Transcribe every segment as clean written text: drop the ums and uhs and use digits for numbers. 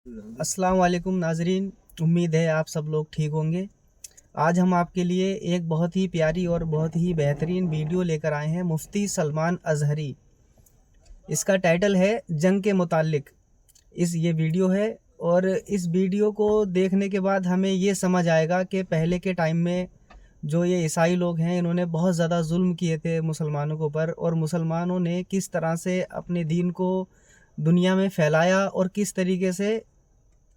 अस्सलाम वालेकुम नाजरीन, उम्मीद है आप सब लोग ठीक होंगे। आज हम आपके लिए एक बहुत ही प्यारी और बहुत ही बेहतरीन वीडियो लेकर आए हैं मुफ्ती सलमान अज़हरी। इसका टाइटल है जंग के मुतालिक। ये वीडियो है और इस वीडियो को देखने के बाद हमें ये समझ आएगा कि पहले के टाइम में जो ये ईसाई लोग हैं इन्होंने बहुत ज़्यादा जुल्म किए थे मुसलमानों के ऊपर, और मुसलमानों ने किस तरह से अपने दीन को दुनिया में फैलाया और किस तरीके से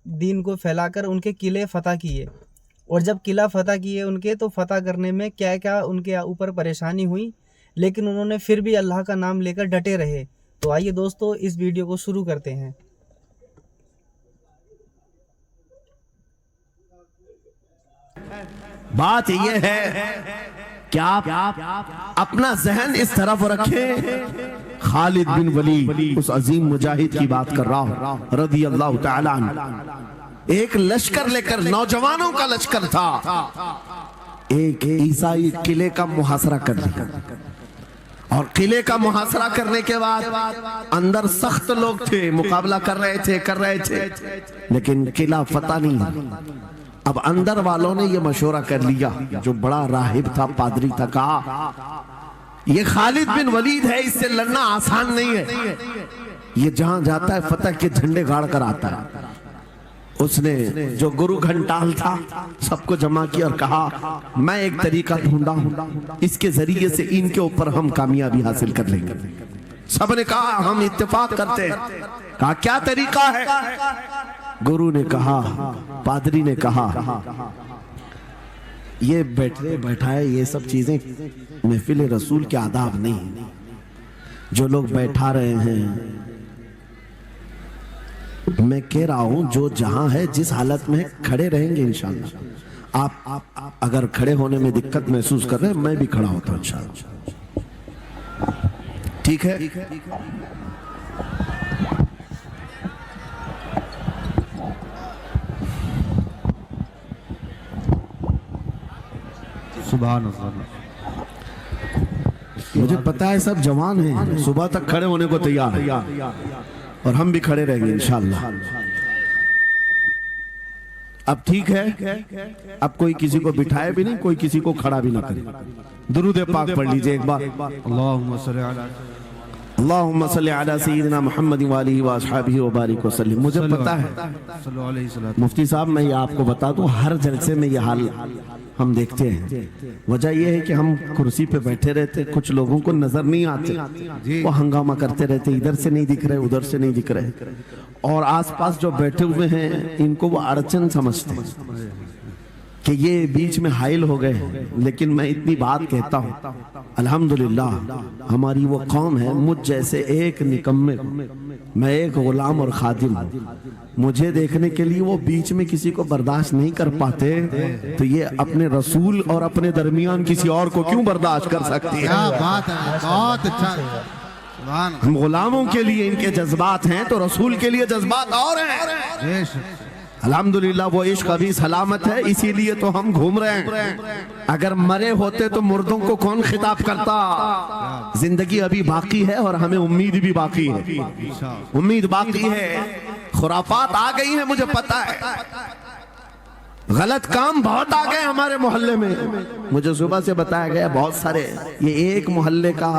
दीन को फैलाकर उनके किले फ़तह किए। और जब किला फ़तह किए उनके, तो फ़तह करने में क्या क्या उनके ऊपर परेशानी हुई, लेकिन उन्होंने फिर भी अल्लाह का नाम लेकर डटे रहे। तो आइए दोस्तों, इस वीडियो को शुरू करते हैं। बात यह है कि आप अपना जहन इस तरफ रखें। खालिद बिन वलीद, उस अजीम मुजाहिद की बात कर रहा हूं रज़ी अल्लाह तआला अन्हु। एक लश्कर लेकर, नौजवानों का लश्कर था, एक ईसाई किले का मुहासरा कर लिया। और किले का मुहासरा करने के बाद अंदर सख्त लोग थे, मुकाबला कर रहे थे, लेकिन किला फतह नहीं। अब अंदर वालों ने ये मशवरा कर लिया, जो बड़ा राहिब था, पादरी था, कहा ये खालिद बिन वलीद है, इससे लड़ना आसान नहीं है। ये जहां जाता है फतह के झंडे गाड़ कर आता है। उसने जो गुरु घंटाल था सबको जमा किया और कहा मैं एक तरीका ढूंढा हूं, इसके जरिए से इनके ऊपर हम कामयाबी हासिल कर लेंगे। सबने कहा हम इत्तेफाक करते हैं। कहा क्या तरीका है? गुरु ने कहा, पादरी ने कहा, ये बैठाए ये सब चीजें महफिल रसूल के आदाब नहीं। जो लोग बैठा रहे हैं, मैं कह रहा हूं जो जहां है, जिस हालत में खड़े रहेंगे इंशाअल्लाह। आप अगर खड़े होने में दिक्कत महसूस कर रहे हैं, मैं भी खड़ा होता हूं इंशाअल्लाह। ठीक है? सुभान अल्लाह। मुझे पता है सब जवान हैं, सुबह तक खड़े होने को तैयार हैं, और हम भी खड़े रहेंगे इंशाअल्लाह। अब ठीक है, अब कोई किसी को बिठाए भी नहीं, कोई किसी को खड़ा भी ना करे। दुरूद पाक पढ़ लीजिए एक बार। अल्लाहुम्मा सल्ली अला अल्लाहुम्मा सल्ली अला सय्यिदिना मुहम्मद व आलिहि व अस्हाबिहि व बारिक वसल्लम। मुझे पता है मुफ्ती साहब, मैं ये आपको बता दूं, हर जलसे में ये हाल हम देखते हैं। वजह यह है कि हम कुर्सी पे बैठे रहते, कुछ लोगों को नजर नहीं आते, वो हंगामा करते रहते, इधर से नहीं दिख रहे, उधर से नहीं दिख रहे, और आसपास जो बैठे हुए हैं इनको वो अड़चन समझते हैं कि ये बीच में हाइल हो गए। लेकिन मैं इतनी बात कहता हूं, अल्हम्दुलिल्लाह हमारी वो कौम है, मुझ जैसे एक निकम्मे, मैं एक गुलाम और खादिम हूं, मुझे देखने के लिए वो बीच में किसी को बर्दाश्त नहीं कर पाते, तो ये अपने रसूल और अपने दरमियान किसी और को क्यों बर्दाश्त कर सकती है? क्या बात है, बहुत अच्छा। हम गुलामों के लिए इनके जज्बात हैं, तो रसूल के लिए जज्बात और हैं। अल्हम्दुलिल्लाह वो इश्क अभी सलामत है, इसीलिए तो हम घूम रहे हैं। अगर मरे होते तो मुर्दों को कौन खिताब करता? जिंदगी अभी बाकी है और हमें उम्मीद भी बाकी है, उम्मीद बाकी है। खुराफात आ गई है, मुझे पता है, गलत काम बहुत आ गए हमारे मोहल्ले में। मुझे सुबह से बताया गया बहुत सारे, ये एक मोहल्ले का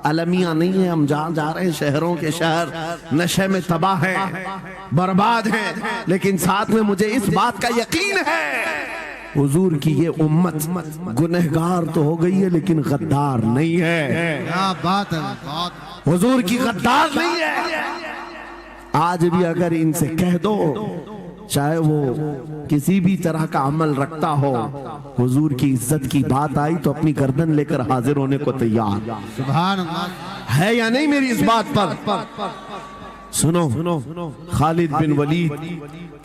अलमिया नहीं है। हम जहां जा रहे हैं, शहरों के शहर नशे में तबाह हैं, बर्बाद हैं, लेकिन साथ में मुझे इस बात का यकीन है हुजूर की ये उम्मत गुनहगार तो हो गई है, लेकिन गद्दार नहीं है। क्या बात है, बहुत। हुजूर की गद्दार नहीं है। आज भी अगर इनसे कह दो, चाहे वो किसी भी तरह का अमल रखता हो, हुजूर की इज्जत की बात आई तो अपनी गर्दन लेकर हाजिर होने को तैयार। सुभान अल्लाह। है या नहीं मेरी इस बात पर? सुनो, खालिद बिन वलीद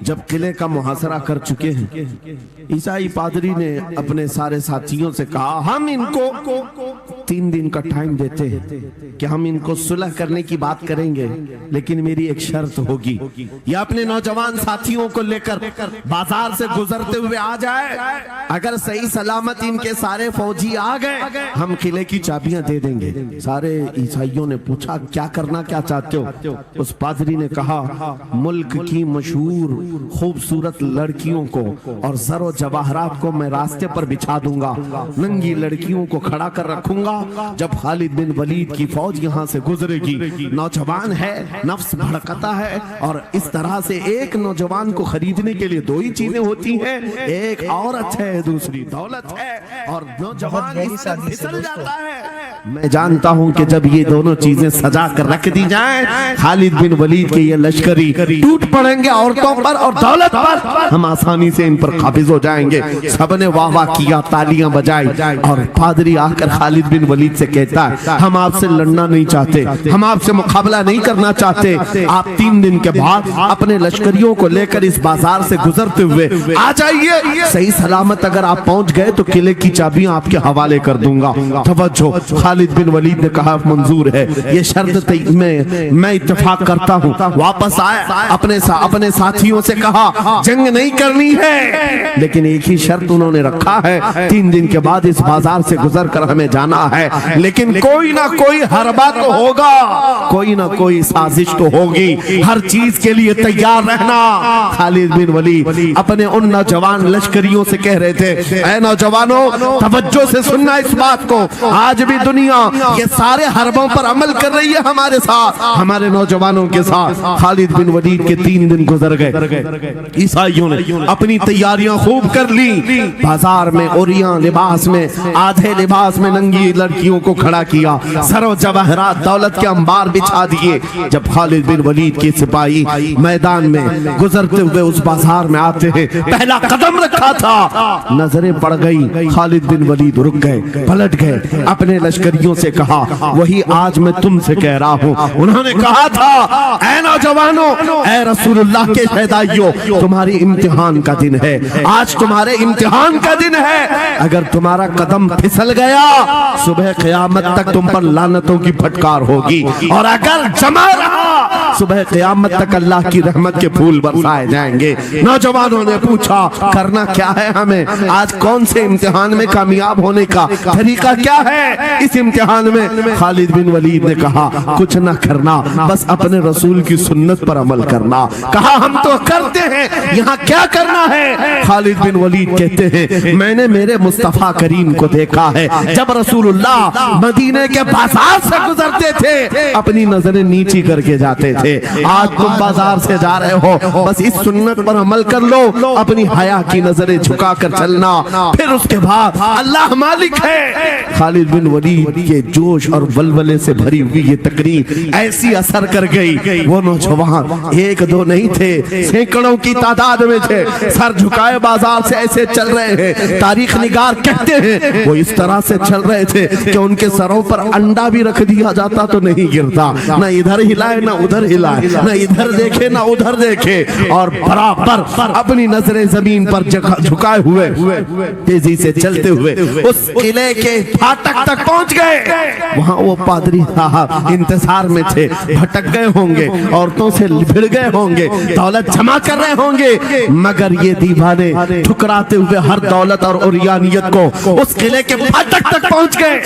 जब किले का मुहासरा कर चुके हैं, ईसाई पादरी ने अपने सारे साथियों से कहा हम इनको 3 दिन का टाइम देते हैं कि हम इनको सुलह करने की बात करेंगे, लेकिन मेरी एक शर्त होगी, ये अपने नौजवान साथियों को लेकर बाजार से गुजरते हुए आ जाए। अगर सही सलामत इनके सारे फौजी आ गए, हम किले की चाबियां दे देंगे। सारे ईसाइयों ने पूछा क्या करना क्या चाहते हो? उस पादरी ने कहा मुल्क की मशहूर खूबसूरत लड़कियों को और ज़रो जवाहरात को मैं रास्ते पर बिछा दूंगा, नंगी लड़कियों को खड़ा कर रखूंगा। जब खालिद बिन वलीद की फौज यहाँ से गुजरेगी, नौजवान है, नफ्स भड़कता है, और इस तरह से एक नौजवान को खरीदने के लिए 2 ही चीजें होती हैं, एक औरत है, दूसरी दौलत है, और नौजवान इस तरह फिसल जाता है। मैं जानता हूं कि जब ये दोनों चीजें सजा कर रख दी जाएं, खालिद बिन वलीद के ये लश्करी टूट पड़ेंगे औरतों पर और दौलत पर, हम आसानी से इन पर काबिज हो जाएंगे। सबने वाह वाह किया, तालियां बजाई, और पादरी आकर खालिद बिन वलीद से कहता है हम आपसे लड़ना नहीं चाहते, हम आपसे मुकाबला नहीं करना चाहते। आप 3 दिन के बाद अपने लश्करियों को लेकर इस बाजार से गुजरते हुए आ जाइए। सही सलामत अगर आप पहुंच गए तो किले की चाबियां आपके हवाले कर दूंगा। तवज्जो, खालिद बिन वलीद ने कहा मंजूर है, ये शर्त मैं इत्तेफाक करता हूँ। वापस आए, अपने साथियों से कहा जंग नहीं करनी है, लेकिन एक ही शर्त उन्होंने रखा है, 3 दिन के बाद इस बाजार से गुजर कर हमें जाना है, लेकिन कोई ना कोई हरबा तो होगा, कोई ना कोई साजिश तो होगी, हर चीज के लिए तैयार रहना। खालिद बिन वलीद अपने उन नौजवान लश्करियों से कह रहे थे, ऐ नौजवानों तवज्जो से सुनना इस बात को, आज भी दुनिया ये सारे हरबों पर अमल कर रही है हमारे साथ, हमारे नौजवानों के साथ। खालिद बिन वलीद के 3 दिन गुजर गए, ईसाइयों ने अपनी तैयारियां खूब कर ली, बाजार में ओरियां लिबास में, आधे लिबास में नंगी लड़कियों को खड़ा किया, सरो जवाहरात दौलत के अंबार बिछा दिए। जब खालिद बिन वलीद के सिपाही मैदान में गुजरते हुए उस बाजार में आते हैं, पहला कदम रखा था, नजरें पड़ गई, खालिद बिन वलीद रुक गए, पलट गए, अपने लश्करियों से कहा वही आज मैं तुमसे कह रहा हूं। उन्होंने कहा था ऐ नौजवानों, ऐ रसूलुल्लाह के शहदाइयों, तुम्हारी इम्तिहान का दिन है, आज तुम्हारे इम्तिहान का दिन है। अगर तुम्हारा कदम फिसल गया, सुबह क़यामत तक तुम पर लानतों की फटकार होगी, और अगर जमा रहा, सुबह क़यामत तक अल्लाह की रहमत के फूल बरसाए जाएंगे। नौजवानों ने पूछा करना क्या है हमें, आज कौन से इम्तिहान में कामयाब होने का तरीका क्या है इस इम्तिहान में? खालिद बिन वलीद ने कहा कुछ ना करना, बस अपने रसूल की सुन्नत पर अमल करना। कहा हम तो करते हैं, यहाँ क्या करना है? खालिद बिन वलीद कहते हैं मैंने मेरे मुस्तफा करीम को देखा है, जब रसूलुल्लाह मदीने के बाजार से गुजरते थे अपनी नजरें नीची करके जाते थे, आज तुम बाजार से जा रहे हो, बस इस सुन्नत पर अमल कर लो, अपनी हया की नजरें झुका कर चलना, फिर उसके बाद अल्लाह मालिक है। खालिद बिन वलीद के जोश और वलवले से भरी हुई ये तकरीर ऐसी असर कर गई, वो नौजवान 1-2 नहीं थे, सैकड़ों की तादाद में थे, सर झुकाए बाजार से ऐसे चल रहे हैं। तारीख निगार कहते हैं वो इस तरह से चल रहे थे कि उनके सरों पर अंडा भी रख दिया जाता तो नहीं गिरता, न इधर हिलाए न उधर हिलाए, न इधर देखे न उधर देखे, और बराबर अपनी नजरें जमीन पर झुकाए हुए तेजी से चलते हुए उस किले के फाटक तक पहुंच गए। वहां वो पादरी साहब इंतजार में थे, भटक गए होंगे, औरतों से भिड़ गए होंगे, दौलत जमा कर रहे होंगे, मगर ये दीवाने ठुकराते हुए हर दौलत और उरियानियत को उस किले के फाटक तक पहुंच गए।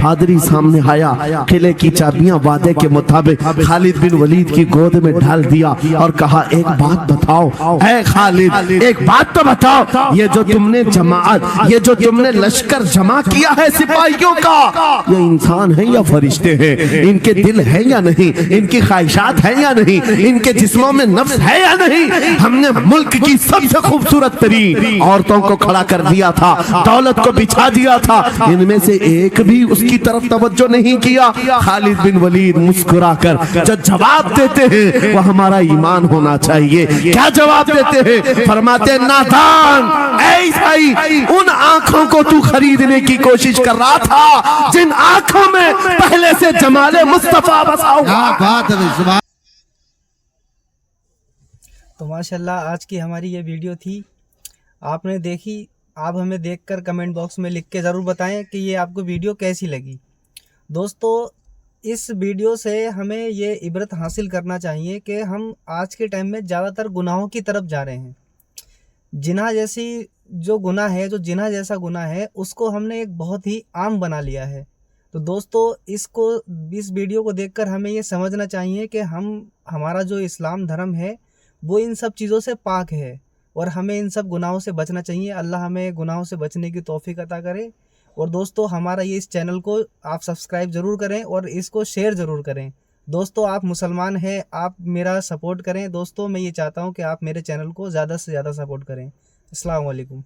पादरी सामने आया, किले की चाबियां वादे के मुताबिक खालिद बिन वलीद की गोद में डाल दिया और कहा एक बात बताओ ऐ खालिद, एक बात तो बताओ, ये जो तुमने जमात, ये जो तुमने लश्कर जमा किया है सिपाहियों का, ये इंसान है या फरिश्ते हैं? इनके दिल है या नहीं? इनकी ख्वाहिशात है या नहीं? इनके जिस्मों में नफ्स है या नहीं? हमने मुल्क की सबसे खूबसूरत तरीन औरतों को खड़ा कर दिया था, दौलत को बिछा दिया था, इनमें से एक भी उसकी तरफ तवज्जो नहीं किया। खालिद बिन वलीद मुस्कुराकर जो जवाब देते हैं वो हमारा ईमान होना चाहिए। क्या जवाब देते हैं? फरमाते नादान, ऐसी उन आंखों को तू खरीदने की कोशिश कर रहा था जिन आंखों में पहले से जमाले मुस्तफा बसा हुआ। तो माशाल्लाह आज की हमारी ये वीडियो थी, आपने देखी। आप हमें देखकर कमेंट बॉक्स में लिख के ज़रूर बताएं कि ये आपको वीडियो कैसी लगी। दोस्तों इस वीडियो से हमें ये इबरत हासिल करना चाहिए कि हम आज के टाइम में ज़्यादातर गुनाहों की तरफ जा रहे हैं। जिना जैसी जो गुनाह है, जो जिना जैसा गुनाह है, उसको हमने एक बहुत ही आम बना लिया है। तो दोस्तों इस वीडियो को देखकर हमें ये समझना चाहिए कि हमारा जो इस्लाम धर्म है वो इन सब चीज़ों से पाक है और हमें इन सब गुनाहों से बचना चाहिए। अल्लाह हमें गुनाहों से बचने की तौफीक अता करे। और दोस्तों हमारा ये इस चैनल को आप सब्सक्राइब ज़रूर करें और इसको शेयर ज़रूर करें। दोस्तों आप मुसलमान हैं, आप मेरा सपोर्ट करें। दोस्तों मैं ये चाहता हूँ कि आप मेरे चैनल को ज़्यादा से ज़्यादा सपोर्ट करें। अस्सलाम वालेकुम।